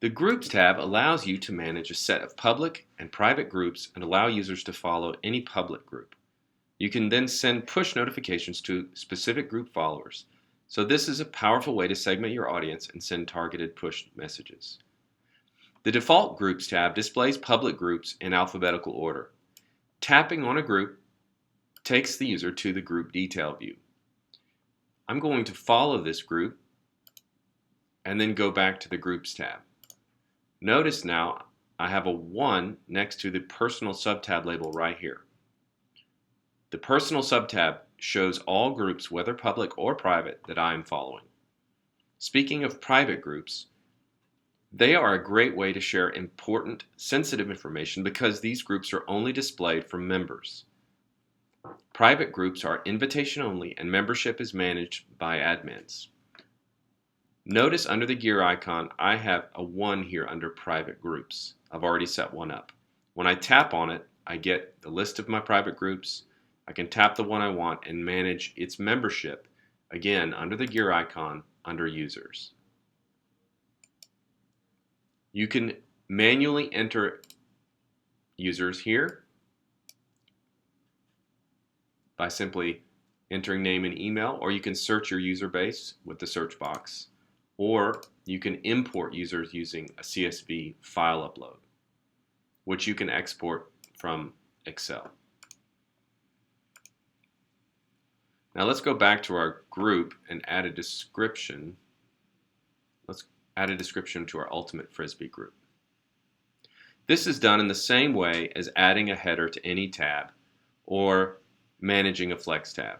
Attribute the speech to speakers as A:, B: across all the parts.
A: The Groups tab allows you to manage a set of public and private groups and allow users to follow any public group. You can then send push notifications to specific group followers. So this is a powerful way to segment your audience and send targeted push messages. The default Groups tab displays public groups in alphabetical order. Tapping on a group takes the user to the group detail view. I'm going to follow this group and then go back to the Groups tab. Notice now I have a 1 next to the Personal subtab label right here. The Personal subtab shows all groups, whether public or private, that I am following. Speaking of private groups, they are a great way to share important, sensitive information because these groups are only displayed for members. Private groups are invitation only and membership is managed by admins. Notice under the gear icon, I have a 1 here under private groups. I've already set one up. When I tap on it, I get the list of my private groups. I can tap the one I want and manage its membership, again, under the gear icon, under users. You can manually enter users here by simply entering name and email, or you can search your user base with the search box, or you can import users using a CSV file upload, which you can export from Excel. Now let's go back to our group and add a description. Let's add a description to our Ultimate Frisbee group. This is done in the same way as adding a header to any tab or managing a Flex tab.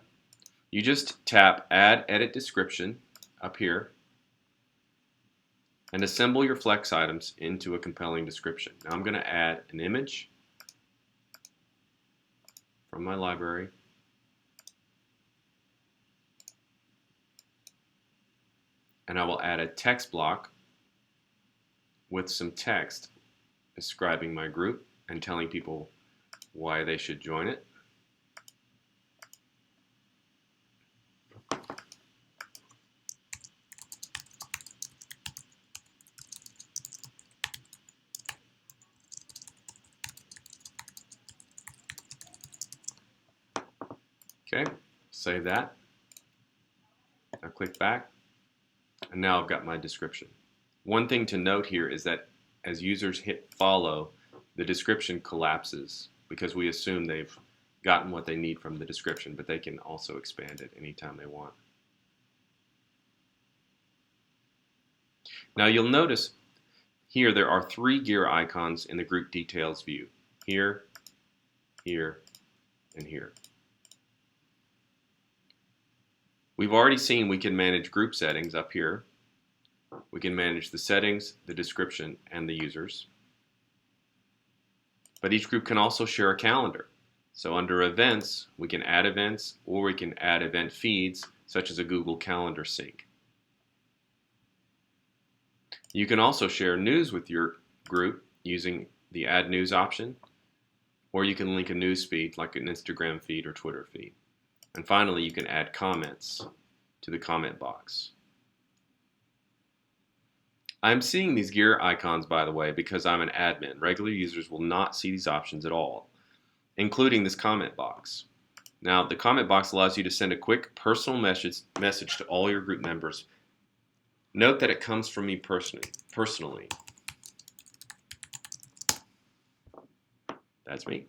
A: You just tap Add Edit Description up here and assemble your Flex items into a compelling description. Now I'm going to add an image from my library. And I will add a text block with some text describing my group and telling people why they should join it. Okay, save that. Now click back, and now I've got my description. One thing to note here is that as users hit follow, the description collapses because we assume they've gotten what they need from the description, but they can also expand it anytime they want. Now you'll notice here there are 3 gear icons in the group details view. Here, here, and here. We've already seen we can manage group settings up here. We can manage the settings, the description, and the users. But each group can also share a calendar. So under events, we can add events, or we can add event feeds, such as a Google Calendar sync. You can also share news with your group using the Add News option, or you can link a news feed like an Instagram feed or Twitter feed. And finally, you can add comments to the comment box. I'm seeing these gear icons, by the way, because I'm an admin. Regular users will not see these options at all, including this comment box. Now, the comment box allows you to send a quick personal message to all your group members. Note that it comes from me personally. That's me.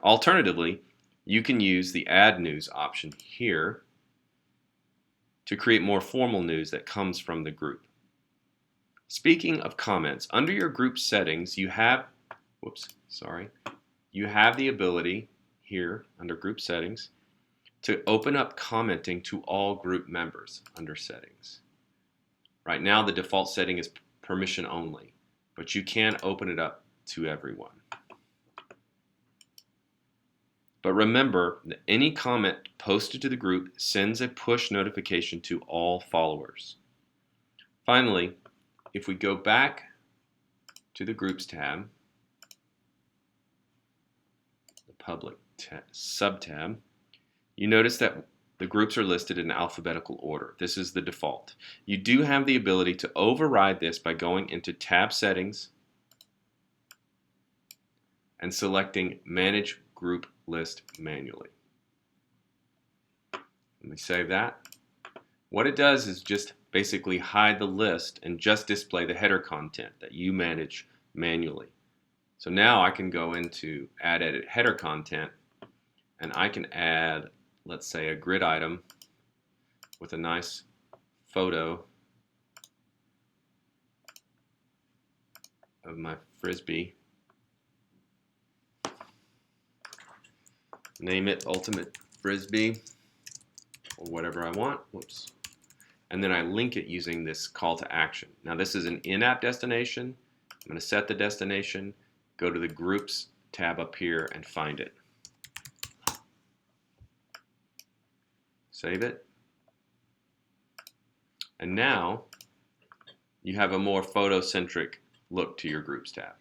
A: Alternatively, you can use the Add News option here to create more formal news that comes from the group. Speaking of comments, under your group settings, you have the ability here under group settings to open up commenting to all group members under settings. Right now, the default setting is permission only, but you can open it up to everyone. But remember that any comment posted to the group sends a push notification to all followers. Finally, if we go back to the Groups tab, the Public sub-tab, you notice that the groups are listed in alphabetical order. This is the default. You do have the ability to override this by going into Tab Settings and selecting Manage Group List manually. Let me save that. What it does is just basically hide the list and just display the header content that you manage manually. So now I can go into Add Edit Header Content, and I can add, let's say, a grid item with a nice photo of my Frisbee. Name it Ultimate Frisbee or whatever I want. Whoops. And then I link it using this call to action. Now this is an in-app destination. I'm going to set the destination, go to the Groups tab up here and find it. Save it. And now you have a more photo-centric look to your Groups tab.